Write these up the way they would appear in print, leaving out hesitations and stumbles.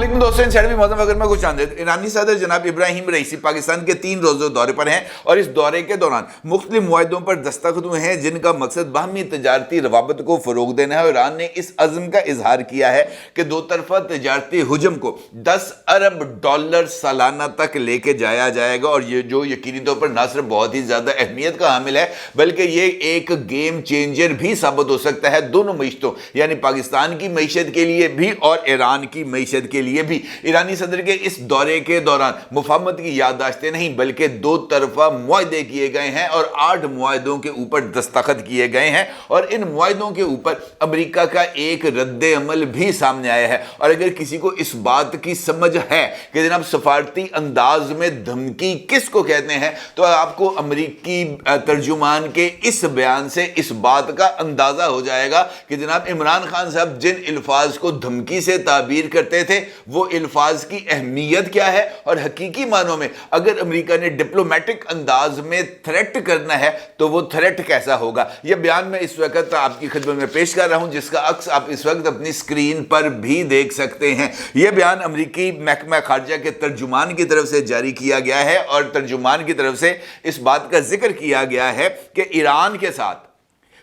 लेकिन दोस्तों इंसाइड मौसम अगर मैं कुछ आंदे ईरानी सदर जनाब इब्राहिम रईसी पाकिस्तान के 3 रोज़ा दौरे पर हैं और इस दौरे के दौरान मुख्तलिफ मुआहदों पर दस्तखत हुए हैं जिनका मकसद बाहमी तजारती रवाबत को फरोग देना है। और ईरान ने इस अज़्म का इजहार किया है कि दो तरफा तजारती हुजम को 10 अरब डॉलर सालाना तक लेके जाया जाएगा। और ये जो यकीनी तौर पर ना सिर्फ बहुत ही ज़्यादा अहमियत का हामिल है बल्कि ये एक गेम चेंजर भी साबित हो सकता है दोनों मईशतों यानी पाकिस्तान की मईशत के लिए भी और ईरान की मईशत के लिए भी। ईरानी सदर के इस दौरे के दौरान मुफाहमत की याददाश्तें नहीं बल्कि दो तरफा मुआहदे किए गए हैं और 8 मुआहदों के ऊपर दस्तखत किए गए हैं। और इन मुआहदों के ऊपर अमेरिका का एक रद्द अमल भी सामने आया है। और अगर किसी को इस बात की समझ है कि जनाब सफारती अंदाज में धमकी किसको कहते हैं तो आपको अमेरिकी तर्जुमान के इस बयान से इस बात का अंदाजा हो जाएगा कि जनाब इमरान खान साहब जिन अल्फाज को धमकी से ताबीर करते थे वो अल्फाज की अहमियत क्या है। और हकीकी मानों में अगर अमेरिका ने डिप्लोमेटिक अंदाज में थ्रेट करना है तो वो थ्रेट कैसा होगा। यह बयान मैं इस वक्त आपकी खिदमत में पेश कर रहा हूं जिसका अक्स आप इस वक्त अपनी स्क्रीन पर भी देख सकते हैं। यह बयान अमेरिकी महकमा खारजा के तर्जुमान की तरफ से जारी किया गया है और तर्जुमान की तरफ से इस बात का जिक्र किया गया है कि ईरान के साथ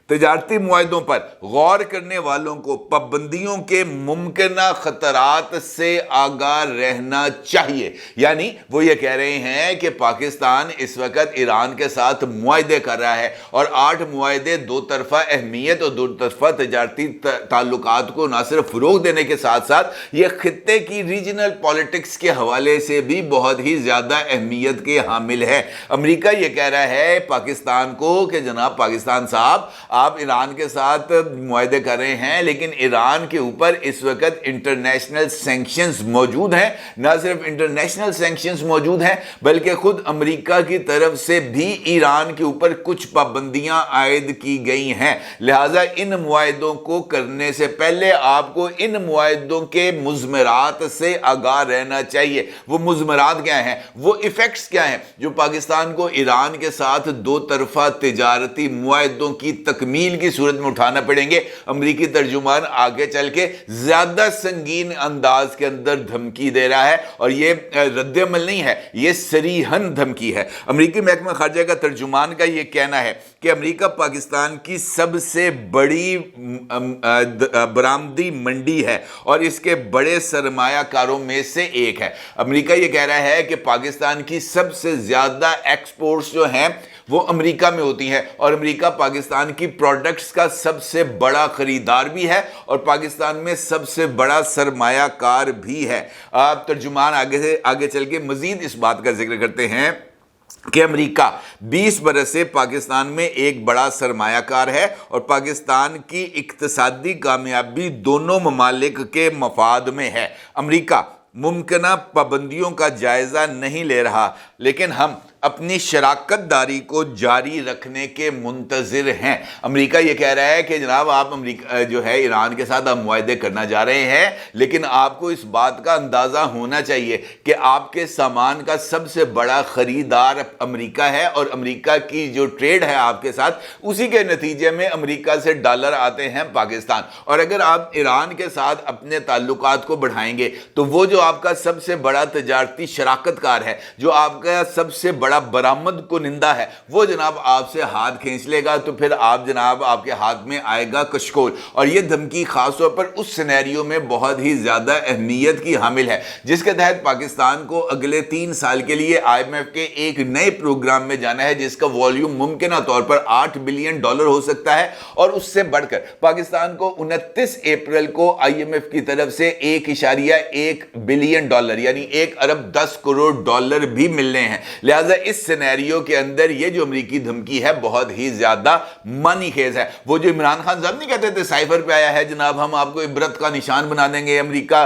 तजारती मुआहदों पर गौर करने वालों को पाबंदियों के मुमकिना खतरात से आगाह रहना चाहिए। यानी वो ये कह रहे हैं कि पाकिस्तान इस वक्त ईरान के साथ मुआहदे कर रहा है और 8 मुआहदे दो तरफा अहमियत और दो तरफा तजारती ताल्लुकात को ना सिर्फ फरोग देने के साथ साथ ये खित्ते की रीजनल पॉलिटिक्स के हवाले से भी बहुत ही ज़्यादा अहमियत के हामिल है। अमेरिका ये कह रहा है पाकिस्तान को कि जनाब पाकिस्तान साहब आप ईरान के साथ मुआहदे कर रहे हैं लेकिन ईरान के ऊपर इस वक्त इंटरनेशनल सैंक्शंस मौजूद हैं। ना सिर्फ इंटरनेशनल सैंक्शंस मौजूद हैं बल्कि खुद अमेरिका की तरफ से भी ईरान के ऊपर कुछ पाबंदियां आयद की गई हैं। लिहाजा इन मुआहदों को करने से पहले आपको इन मुआहदों के मुज़मरात से आगाह रहना चाहिए। वो मुज़मरात क्या हैं, वो इफेक्ट्स क्या हैं जो पाकिस्तान को ईरान के साथ दो तरफा तजारती मुआहदों की तकमील की सूरत में उठाना पड़ेंगे। अमेरिकी तर्जुमान आगे चल के ज्यादा संगीन अंदाज के अंदर धमकी दे रहा है और ये रद्द अमल नहीं है, ये सरीहन धमकी है। अमेरिकी महकमा खारजा का तर्जुमान का ये कहना है कि अमेरिका पाकिस्तान की सबसे बड़ी बरामदी मंडी है और इसके बड़े सरमायाकारों में से एक है। अमेरिका ये कह रहा है कि पाकिस्तान की सबसे ज्यादा एक्सपोर्ट्स जो हैं वो अमेरिका में होती है और अमेरिका पाकिस्तान की प्रोडक्ट्स का सबसे बड़ा खरीदार भी है और पाकिस्तान में सबसे बड़ा सरमायाकार भी है। तर्जुमान आगे चल के मजीद इस बात का जिक्र करते हैं कि अमेरिका 20 बरस से पाकिस्तान में एक बड़ा सरमायाकार है और पाकिस्तान की इक्तिसादी कामयाबी दोनों ममालिक के मफाद में है। अमेरिका मुमकिना पाबंदियों का जायजा नहीं ले रहा लेकिन हम अपनी शराकत दारी को जारी रखने के मुंतज़िर हैं। अमेरिका ये कह रहा है कि जनाब आप अमेरिका जो है ईरान के साथ आप मुआहदे करना जा रहे हैं लेकिन आपको इस बात का अंदाज़ा होना चाहिए कि आपके सामान का सबसे बड़ा ख़रीदार अमेरिका है और अमेरिका की जो ट्रेड है आपके साथ उसी के नतीजे में अमेरिका से डॉलर आते हैं पाकिस्तान। और अगर आप ईरान के साथ अपने ताल्लुकात को बढ़ाएंगे तो वो जो आपका सबसे बड़ा तजारती शराकतकार है, जो आपका सबसे बड़ा बरामद कुनिंदा है, वो जनाब आपसे हाथ खींच लेगा तो फिर आप जनाब आपके हाथ में आएगा कशकोल। और ये धमकी खास तौर पर उस सिनेरियो में बहुत ही ज्यादा अहमियत की हामिल है जिसके तहत पाकिस्तान को अगले 3 साल के लिए IMF के एक नए प्रोग्राम में जाना है जिसका वॉल्यूम मुमकिन तौर पर $8 बिलियन हो सकता है। और उससे बढ़कर पाकिस्तान को 29 अप्रैल को IMF की तरफ से $1.1 बिलियन यानी 1 अरब 10 करोड़ डॉलर भी मिलने हैं। लिहाजा इस सिनेरियो के अंदर ये जो अमेरिकी धमकी है बहुत ही ज्यादा मनी खेज है। वो जो इमरान खान साहब नहीं कहते थे साइफर पे आया है जनाब हम आपको इबरत का निशान बना देंगे, अमेरिका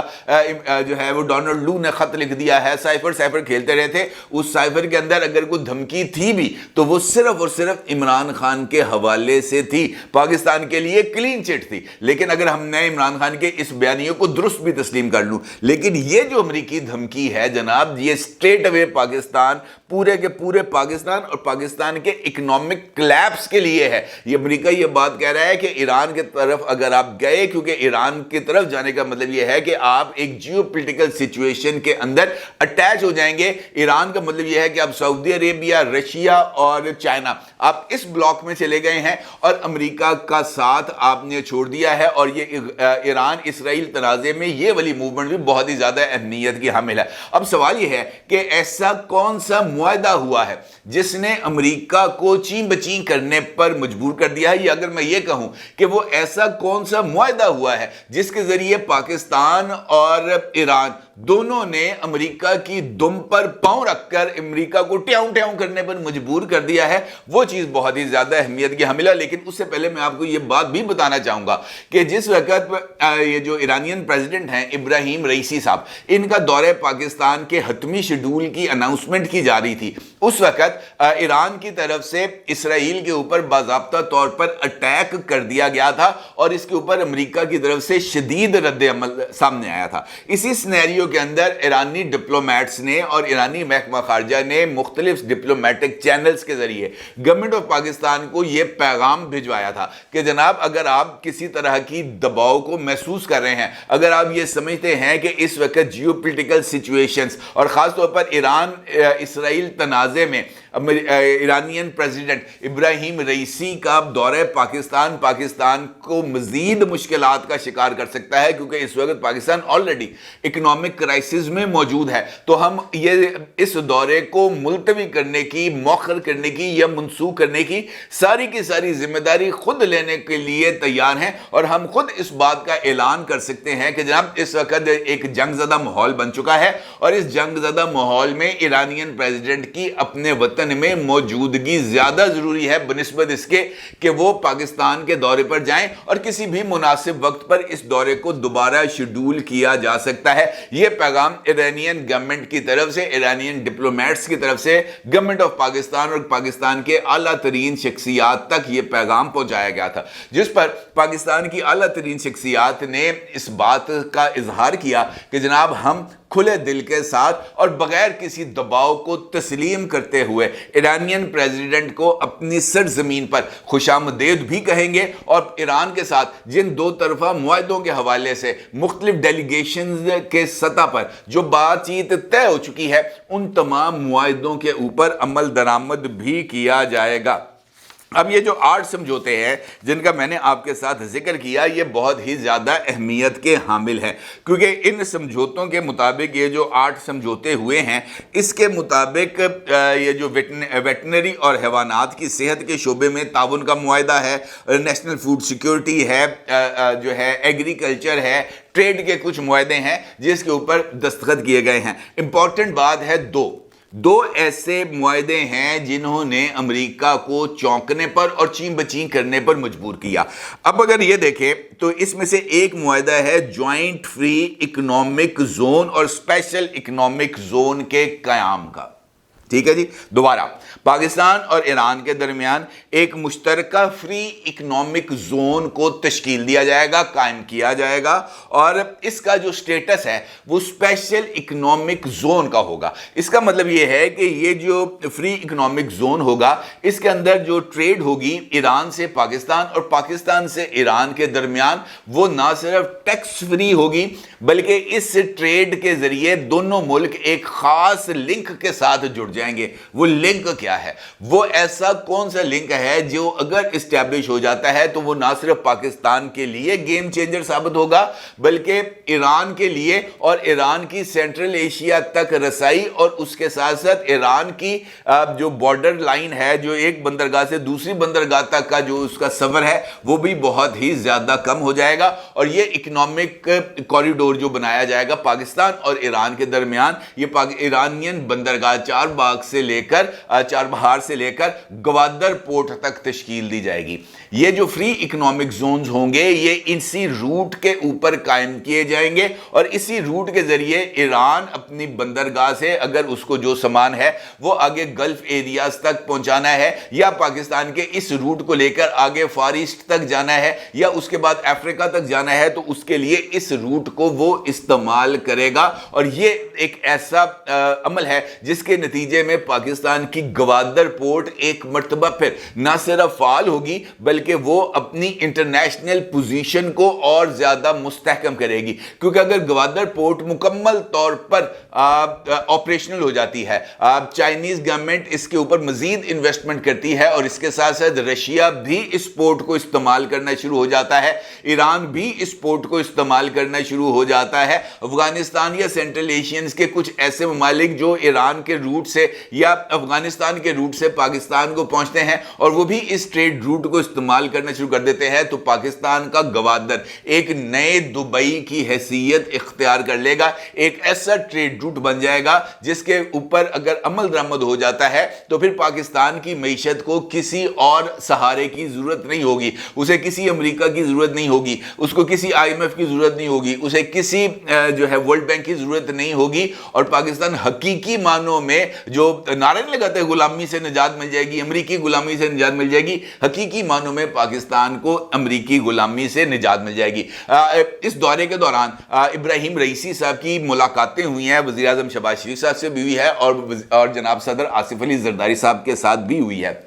जो है वो डोनाल्ड लू ने खत लिख दिया है, साइफर खेलते रहे थे। उस साइफर के अंदर अगर कोई धमकी थी भी तो वो सिर्फ और सिर्फ इमरान खान के हवाले से थी, पाकिस्तान के लिए क्लीन चिट थी। लेकिन अगर हमने इमरान खान के इस बयानियों को दुरुस्त भी तस्लीम कर लूं, लेकिन ये जो अमेरिकी धमकी है जनाब ये स्ट्रेट अवे पाकिस्तान पूरे بلکہ پورے پاکستان اور پاکستان کے اکنامک کلیپس کے لیے ہے۔ یہ امریکہ یہ بات کہہ رہا ہے کہ ایران کی طرف اگر آپ گئے، کیونکہ ایران کی طرف جانے کا مطلب یہ ہے کہ آپ ایک جیو پولیٹیکل سچویشن کے اندر اٹیچ ہو جائیں گے۔ ایران کا مطلب یہ ہے کہ آپ سعودی عربیہ، رشیا اور چائنا، آپ اس بلاک میں چلے گئے ہیں اور امریکہ کا ساتھ آپ نے چھوڑ دیا ہے، اور یہ ایران اسرائیل تنازع میں یہ والی موومنٹ بھی بہت ہی زیادہ اہمیت کی حامل ہے۔ اب سوال یہ ہے کہ ایسا کون سا معاہدہ ہوا ہے جس نے امریکہ کو چین بچین کرنے پر مجبور کر دیا ہے، یا اگر میں یہ کہوں کہ وہ ایسا کون سا معاہدہ ہوا ہے جس کے ذریعے پاکستان اور ایران دونوں نے امریکہ کی دم پر پاؤں رکھ کر امریکہ کو ٹیاؤں ٹیاؤں کرنے پر مجبور کر دیا ہے، وہ چیز بہت ہی زیادہ اہمیت کی حامل ہے۔ لیکن اس سے پہلے میں آپ کو یہ بات بھی بتانا چاہوں گا کہ جس وقت یہ جو ایرانین پریزیڈنٹ ہیں ابراہیم رئیسی صاحب، ان کا دورہ پاکستان کے حتمی شیڈول کی اناؤنسمنٹ کی جا رہی تھی، اس وقت ایران کی طرف سے اسرائیل کے اوپر باضابطہ طور پر اٹیک کر دیا گیا تھا، اور اس کے اوپر امریکہ کی طرف سے شدید رد عمل سامنے آیا تھا۔ اسی سینیریو کے اندر ایرانی ڈپلومیٹس نے اور ایرانی محکمہ خارجہ نے مختلف ڈپلومیٹک چینلز کے ذریعے گورنمنٹ آف پاکستان کو یہ پیغام بھجوایا تھا کہ جناب اگر آپ کسی طرح کی دباؤ کو محسوس کر رہے ہیں، اگر آپ یہ سمجھتے ہیں کہ اس وقت جیو پولیٹیکل سچویشنز اور خاص طور پر ایران اسرائیل تنازع میں ایرانین پریزیڈنٹ ابراہیم رئیسی کا دورہ پاکستان کو مزید مشکلات کا شکار کر سکتا ہے، کیونکہ اس وقت پاکستان آلریڈی اکنامک کرائسس میں موجود ہے، تو ہم یہ اس دورے کو ملتوی کرنے کی، مؤخر کرنے کی یا منسوخ کرنے کی ساری ذمہ داری خود لینے کے لیے تیار ہیں، اور ہم خود اس بات کا اعلان کر سکتے ہیں کہ جناب اس وقت ایک جنگ زدہ ماحول بن چکا ہے، اور اس جنگ زدہ ماحول میں ایرانین پریزیڈنٹ کی اپنے وطن میں موجودگی زیادہ ضروری ہے بنسبت اس کے کہ وہ پاکستان کے دورے پر جائیں، اور کسی بھی مناسب وقت پر اس دورے کو دوبارہ شیڈول کیا جا سکتا ہے۔ یہ پیغام ایرانین گورنمنٹ کی طرف سے، ایرانین ڈپلومیٹس کی طرف سے گورنمنٹ آف پاکستان اور پاکستان کے اعلیٰ ترین شخصیات تک یہ پیغام پہنچایا گیا تھا، جس پر پاکستان کی اعلیٰ ترین شخصیات نے اس بات کا اظہار کیا کہ جناب ہم کھلے دل کے ساتھ اور بغیر کسی دباؤ کو تسلیم کرتے ہوئے ایرانین پریزیڈنٹ کو اپنی سرزمین پر خوش آمدید بھی کہیں گے، اور ایران کے ساتھ جن دو طرفہ معاہدوں کے حوالے سے مختلف ڈیلیگیشنز کے سطح پر جو بات چیت طے ہو چکی ہے، ان تمام معاہدوں کے اوپر عمل درآمد بھی کیا جائے گا۔ اب یہ جو 8 سمجھوتے ہیں جن کا میں نے آپ کے ساتھ ذکر کیا، یہ بہت ہی زیادہ اہمیت کے حامل ہیں، کیونکہ ان سمجھوتوں کے مطابق یہ جو 8 سمجھوتے ہوئے ہیں، اس کے مطابق یہ جو ویٹنری اور حیوانات کی صحت کے شعبے میں تعاون کا معاہدہ ہے، نیشنل فوڈ سیکیورٹی ہے، جو ہے ایگریکلچر ہے، ٹریڈ کے کچھ معاہدے ہیں جس کے اوپر دستخط کیے گئے ہیں۔ امپورٹنٹ بات ہے دو ایسے معاہدے ہیں جنہوں نے امریکہ کو چونکنے پر اور چین بچین کرنے پر مجبور کیا۔ اب اگر یہ دیکھیں تو اس میں سے ایک معاہدہ ہے جوائنٹ فری اکنامک زون اور اسپیشل اکنامک زون کے قیام کا۔ ٹھیک ہے جی، دوبارہ پاکستان اور ایران کے درمیان ایک مشترکہ فری اکنامک زون کو تشکیل دیا جائے گا، قائم کیا جائے گا، اور اس کا جو سٹیٹس ہے وہ اسپیشل اکنامک زون کا ہوگا۔ اس کا مطلب یہ ہے کہ یہ جو فری اکنامک زون ہوگا، اس کے اندر جو ٹریڈ ہوگی ایران سے پاکستان اور پاکستان سے ایران کے درمیان، وہ نہ صرف ٹیکس فری ہوگی بلکہ اس ٹریڈ کے ذریعے دونوں ملک ایک خاص لنک کے ساتھ جڑ جائیں گے۔ وہ لنک کیا ہے؟ وہ ایسا کون سا لنک ہے جو اگر اسٹیبلش ہو جاتا ہے تو وہ نہ صرف پاکستان کے لیے گیم چینجر ثابت ہوگا بلکہ ایران کے لیے، اور ایران کی سینٹرل ایشیا تک رسائی، اور اس کے ساتھ ساتھ ایران کی جو بارڈر لائن ہے، جو ایک بندرگاہ سے دوسری بندرگاہ تک کا جو اس کا سفر ہے، وہ بھی بہت ہی زیادہ کم ہو جائے گا، اور یہ اکنامک کوریڈور جو بنایا جائے گا پاکستان اور ایران کے درمیان، یہ ایرانین بندرگاہ چار بہار سے لے کر گوادر پورٹ تک تشکیل دی جائے گی۔ یہ جو فری اکنامک زونز ہوں گے یہ اسی روٹ کے اوپر قائم کیے جائیں گے، اور اسی روٹ کے ذریعے ایران اپنی بندرگاہ سے اگر اس کو جو سامان ہے وہ آگے گلف ایریاز تک پہنچانا ہے، یا پاکستان کے اس روٹ کو لے کر آگے فار ایسٹ تک جانا ہے، یا اس کے بعد افریقہ تک جانا ہے، تو اس کے لیے اس روٹ کو وہ استعمال کرے گا۔ اور یہ ایک ایسا عمل ہے جس کے نتیجے नतीजे में पाकिस्तान की गवादर पोर्ट एक मर्तबा फिर ना सिर्फ फाल होगी बल्कि वो अपनी इंटरनेशनल पोजीशन को और ज्यादा मुस्तहकम करेगी, क्योंकि अगर गवादर पोर्ट मुकम्मल तौर पर ऑपरेशनल हो जाती है, चाइनीज गवर्नमेंट इसके ऊपर मजीद इन्वेस्टमेंट करती है और इसके साथ साथ रशिया भी इस पोर्ट को इस्तेमाल करना शुरू हो जाता है, ईरान भी इस पोर्ट को इस्तेमाल करना शुरू हो जाता है, अफगानिस्तान या सेंट्रल एशियंस के कुछ ऐसे ममालिक जो ईरान के रूट से या अफगानिस्तान के रूट से पाकिस्तान को पहुंचते हैं और वो भी इस ट्रेड रूट को इस्तेमाल करना शुरू कर देते हैं, तो पाकिस्तान का गवादर एक नए दुबई की हैसियत इख्तियार कर लेगा, एक ऐसा ट्रेड रूट बन जाएगा जिसके ऊपर अगर अमल दरामद हो जाता है तो फिर पाकिस्तान की मईशत को किसी और सहारे की जरूरत नहीं होगी, उसे किसी अमेरिका की जरूरत नहीं होगी, उसको किसी IMF की जरूरत नहीं होगी, उसे किसी जो है वर्ल्ड बैंक की जरूरत नहीं होगी और पाकिस्तान हकीकी मानों में जो नारे लगाते हैं गुलामी से निजात मिल जाएगी, अमेरिकी गुलामी से निजात मिल जाएगी, हकीकी मानों में पाकिस्तान को अमेरिकी गुलामी से निजात मिल जाएगी। इस दौरे के दौरान इब्राहिम रईसी साहब की मुलाकातें हुई हैं, वज़ीर आज़म शहबाज शरीफ साहब से भी हुई है और जनाब सदर आसिफ अली जरदारी साहब के साथ भी हुई है।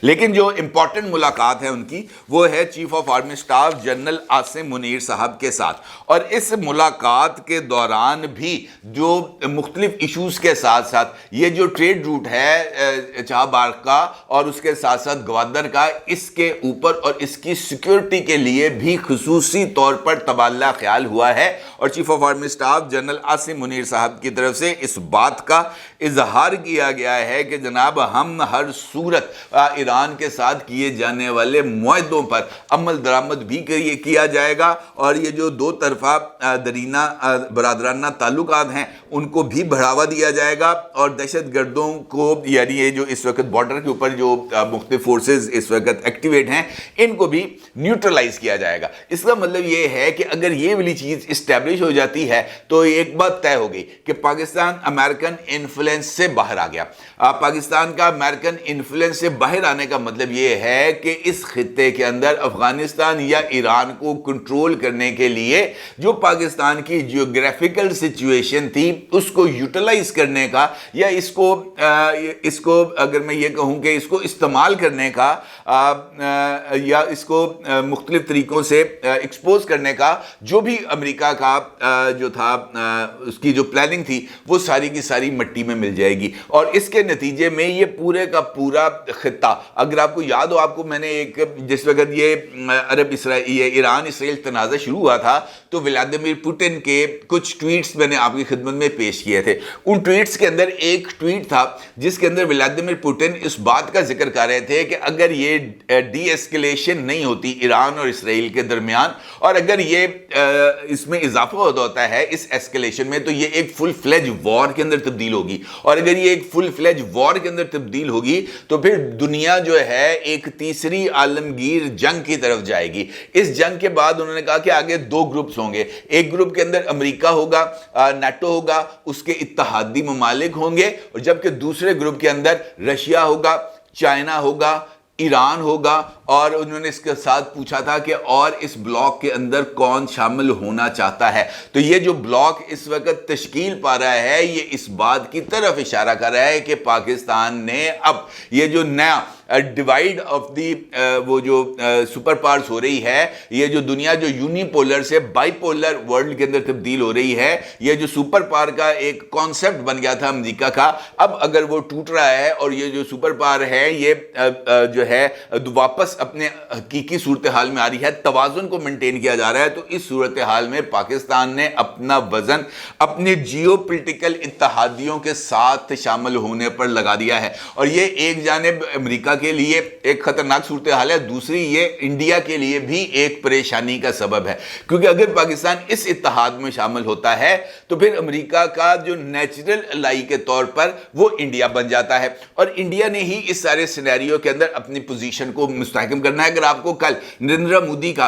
लेकिन जो इंपॉर्टेंट मुलाकात है उनकी वो है chief of army staff general Asim Munir साहब के साथ, और इस मुलाकात के दौरान भी जो मुख्तलिफ इश्यूज के साथ साथ ये जो ट्रेड रूट है चाबहार का और उसके साथ साथ गवादर का, इसके ऊपर और इसकी सिक्योरिटी के लिए भी खुसूसी तौर पर तबादला ख्याल हुआ है और chief of army staff general Asim Munir साहब की तरफ से इस बात का इजहार किया गया है कि जनाब हम हर सूरत ईरान के साथ किए जाने वाले मुआहदों पर अमल दरामद भी किया जाएगा और ये जो दो तरफा दरीना बरादराना ताल्लुकात हैं उनको भी बढ़ावा दिया जाएगा और दहशत गर्दों को, यानी ये जो इस वक्त बॉर्डर के ऊपर जो मुख्तलिफ फोर्सेस इस वक्त एक्टिवेट हैं, इनको भी न्यूट्रलाइज किया जाएगा। इसका मतलब ये है कि अगर ये वाली चीज़ इस्टेब्लिश हो जाती है तो एक बात तय हो गई कि पाकिस्तान अमेरिकन इन्फ्लुएंस से बाहर आ गया। पाकिस्तान का अमेरिकन इन्फ्लुएंस से बाहर आने का मतलब ये है कि इस खित्ते के अंदर अफगानिस्तान या ईरान को कंट्रोल करने के लिए जो पाकिस्तान की जियोग्राफिकल सिचुएशन थी उसको यूटिलाइज करने का या इसको अगर मैं ये कहूँ कि इसको इस्तेमाल करने का या इसको मुख्तलिफ तरीकों से एक्सपोज करने का जो भी अमेरिका का जो था उसकी जो प्लानिंग थी वो सारी की सारी मिट्टी में मिल जाएगी और इसके नतीजे में ये पूरे का पूरा खित्ता, अगर आपको याद हो, आपको मैंने एक जिस वक्त ये ईरान इसराइल तनाज़ा शुरू हुआ था तो व्लादिमीर पुतिन के कुछ ट्वीट्स मैंने आपकी खिदमत में पेश किए थे। उन ट्वीट्स के अंदर एक ट्वीट था जिसके अंदर व्लादिमीर पुतिन इस बात का जिक्र कर रहे थे कि अगर ये डी एस्केलेशन नहीं होती ईरान और इसराइल के दरमियान और अगर ये इसमें इजाफा होता है इस एस्केलेशन में तो ये एक फुल फ्लेज वॉर के अंदर तब्दील होगी और अगर ये एक फुल फ्लेज वॉर के अंदर तब्दील होगी तो फिर दुनिया जो है एक तीसरी आलमगीर जंग की तरफ जाएगी। इस जंग के बाद उन्होंने कहा कि आगे दो ग्रुप्स होंगे, एक ग्रुप के अंदर अमेरिका होगा, नाटो होगा, उसके इत्तेहादी ममालिक होंगे और जबकि दूसरे ग्रुप के अंदर रशिया होगा, चाइना होगा, ईरान होगा और उन्होंने इसके साथ पूछा था कि और इस ब्लॉक के अंदर कौन शामिल होना चाहता है। तो ये जो ब्लॉक इस वक्त तश्कील पा रहा है ये इस बात की तरफ इशारा कर रहा है कि पाकिस्तान ने अब ये जो नया डिवाइड ऑफ दी वो जो सुपर पावर्स हो रही है, ये जो दुनिया जो यूनिपोलर से बाइपोलर वर्ल्ड के अंदर तब्दील हो रही है, ये जो सुपर पावर का एक कॉन्सेप्ट बन गया था अमेरिका का, अब अगर वो टूट रहा है और ये जो सुपर पावर है ये जो है वापस अपने हकीकी सूरत हाल में आ रही है, तवाज़ुन को मेंटेन किया जा रहा है, तो इस सूरत हाल में पाकिस्तान ने अपना वजन अपने जियोपॉलिटिकल इत्तेहादियों के साथ शामिल होने पर लगा दिया है और ये एक जानिब अमेरिका के लिए एक खतरनाक सूरत हाल है, दूसरी ये इंडिया के लिए भी एक परेशानी का सबब है क्योंकि अगर पाकिस्तान इस इत्तेहाद में शामिल होता है तो फिर अमेरिका का जो नेचुरल अलाई के तौर पर वो इंडिया बन जाता है और इंडिया ने ही इस सारे सिनेरियो के अंदर अपनी पोजीशन को मुस्तहकम मुस्तहकम करना है। अगर आपको कल नरेंद्र मोदी का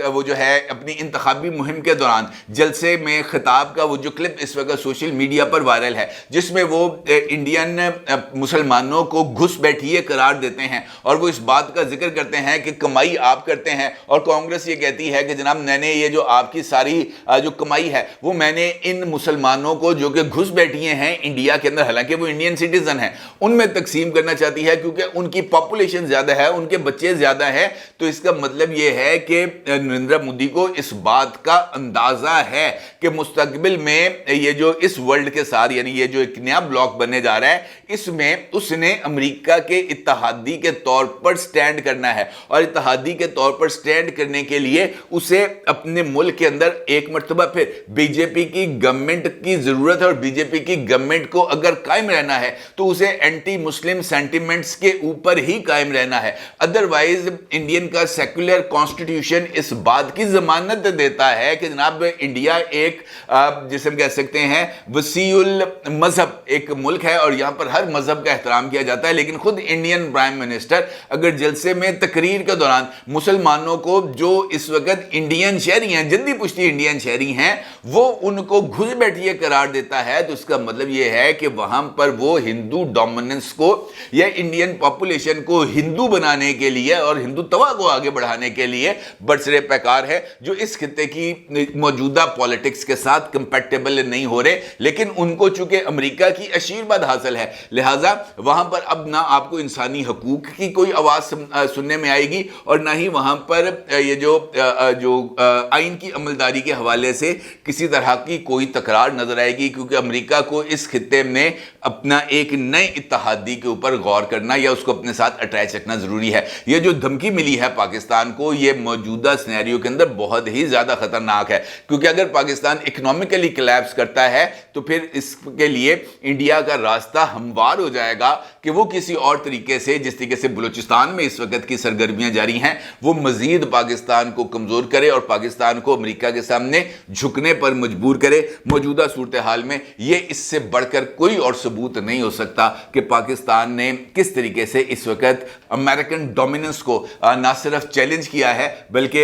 वो जो है अपनी इंतखाबी मुहिम के दौरान जलसे में खिताब का वो जो क्लिप इस वक्त सोशल मीडिया पर वायरल है, जिसमें वो इंडियन मुसलमानों को घुस बैठिए करार देते हैं और वो इस बात का जिक्र करते हैं कि कमाई आप करते हैं, और कांग्रेस ये कहती है कि जनाब मैंने ये जो आपकी सारी जो कमाई है वो मैंने इन मुसलमानों को जो कि घुस बैठिए हैं इंडिया के अंदर, हालांकि वो इंडियन सिटीजन हैं, उनमें तकसीम करना चाहती है, क्योंकि उनकी पॉपुलेशन ज्यादा है, उनके बच्चे ज्यादा हैं। तो इसका मतलब ये है कि नरेंद्र मोदी को इस बात का अंदाजा है कि मुस्तकबिल में ये जो इस वर्ल्ड के साथ, यानी ये जो एक नया ब्लॉक बनने जा रहा है, इसमें उसने अमेरिका के इत्तेहादी के तौर पर स्टैंड करना है, और इत्तेहादी के तौर पर स्टैंड करने के लिए उसे अपने मुल्क के अंदर एक मर्तबा फिर बीजेपी की गवर्नमेंट की जरूरत है, और बीजेपी की गवर्नमेंट को अगर कायम रहना है तो उसे एंटी मुस्लिम सेंटिमेंट्स के ऊपर ही कायम रहना है। अदरवाइज इंडियन का सेक्युलर कॉन्स्टिट्यूशन इस बात की जमानत देता है कि जनाब इंडिया एक जिसे हम कह सकते हैं वसीउल मजहब एक मुल्क है, और यहां पर हर मजहब का एहतराम किया जाता है। लेकिन खुद इंडियन प्राइम मिनिस्टर अगर जलसे में तकरीर के दौरान मुसलमानों को, जो इस वक्त इंडियन शहरी हैं, जद्दी पुश्ती इंडियन शहरी हैं, वो उनको घुस बैठिए करार देता है, तो इसका मतलब यह है कि वहां पर वो हिंदू डोमिनेंस को या इंडियन पॉपुलेशन को हिंदू बनाने के लिए और हिंदुत्व को आगे बढ़ाने के लिए बरसरे पैकार है, जो इस खित्ते की मौजूदा पॉलिटिक्स के साथ कंपैटिबल नहीं हो रहे। लेकिन उनको चूंकि अमेरिका की आशीर्वाद हासिल है, लिहाजा वहां पर अब ना आपको इंसानी हकूक की कोई आवाज सुनने में आएगी, और ना ही वहां पर ये जो आइन की अमलदारी के हवाले से किसी तरह की कोई तकरार नजर आएगी, क्योंकि अमेरिका को इस खित्ते में अपना एक नए इत्तेहादी के ऊपर गौर करना या उसको अपने साथ अटैच रखना जरूरी है। ये जो धमकी मिली है पाकिस्तान को, ये मौजूदा सिनेरियो के अंदर बहुत ही ज्यादा खतरनाक है, क्योंकि अगर पाकिस्तान इकोनॉमिकली कोलैप्स करता है तो फिर इसके लिए इंडिया का रास्ता हमवार हो जाएगा कि वो किसी और तरीके से, जिस तरीके से बलूचिस्तान में इस वक्त की सरगर्मियां जारी हैं, वो मजीद पाकिस्तान को कमजोर करे और पाकिस्तान को अमेरिका के सामने झुकने पर मजबूर करे। मौजूदा सूरत हाल में ये इससे बढ़कर कोई और सबूत नहीं हो सकता कि पाकिस्तान ने किस तरीके से इस वक्त अमेरिकन डोमिनेंस को ना सिर्फ चैलेंज किया है, बल्कि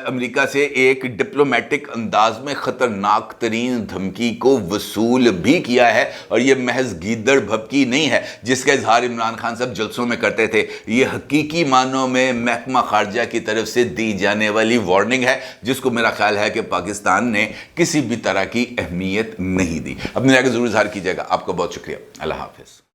अमेरिका से एक डिप्लोमेटिक अंदाज में खतरनाक तरीन धमकी को वसूल भी किया है। और यह महज गीदड़ भभकी नहीं है जिसका इजहार इमरान खान साहब जलसों में करते थे, यह हकीकी मानों में महकमा खारजा की तरफ से दी जाने वाली वार्निंग है, जिसको मेरा ख्याल है कि पाकिस्तान ने किसी भी तरह की अहमियत नहीं दी। अपने जाकर जरूर इजहार कीजिएगा। आपका बहुत शुक्रिया। अल्लाह हाफिज।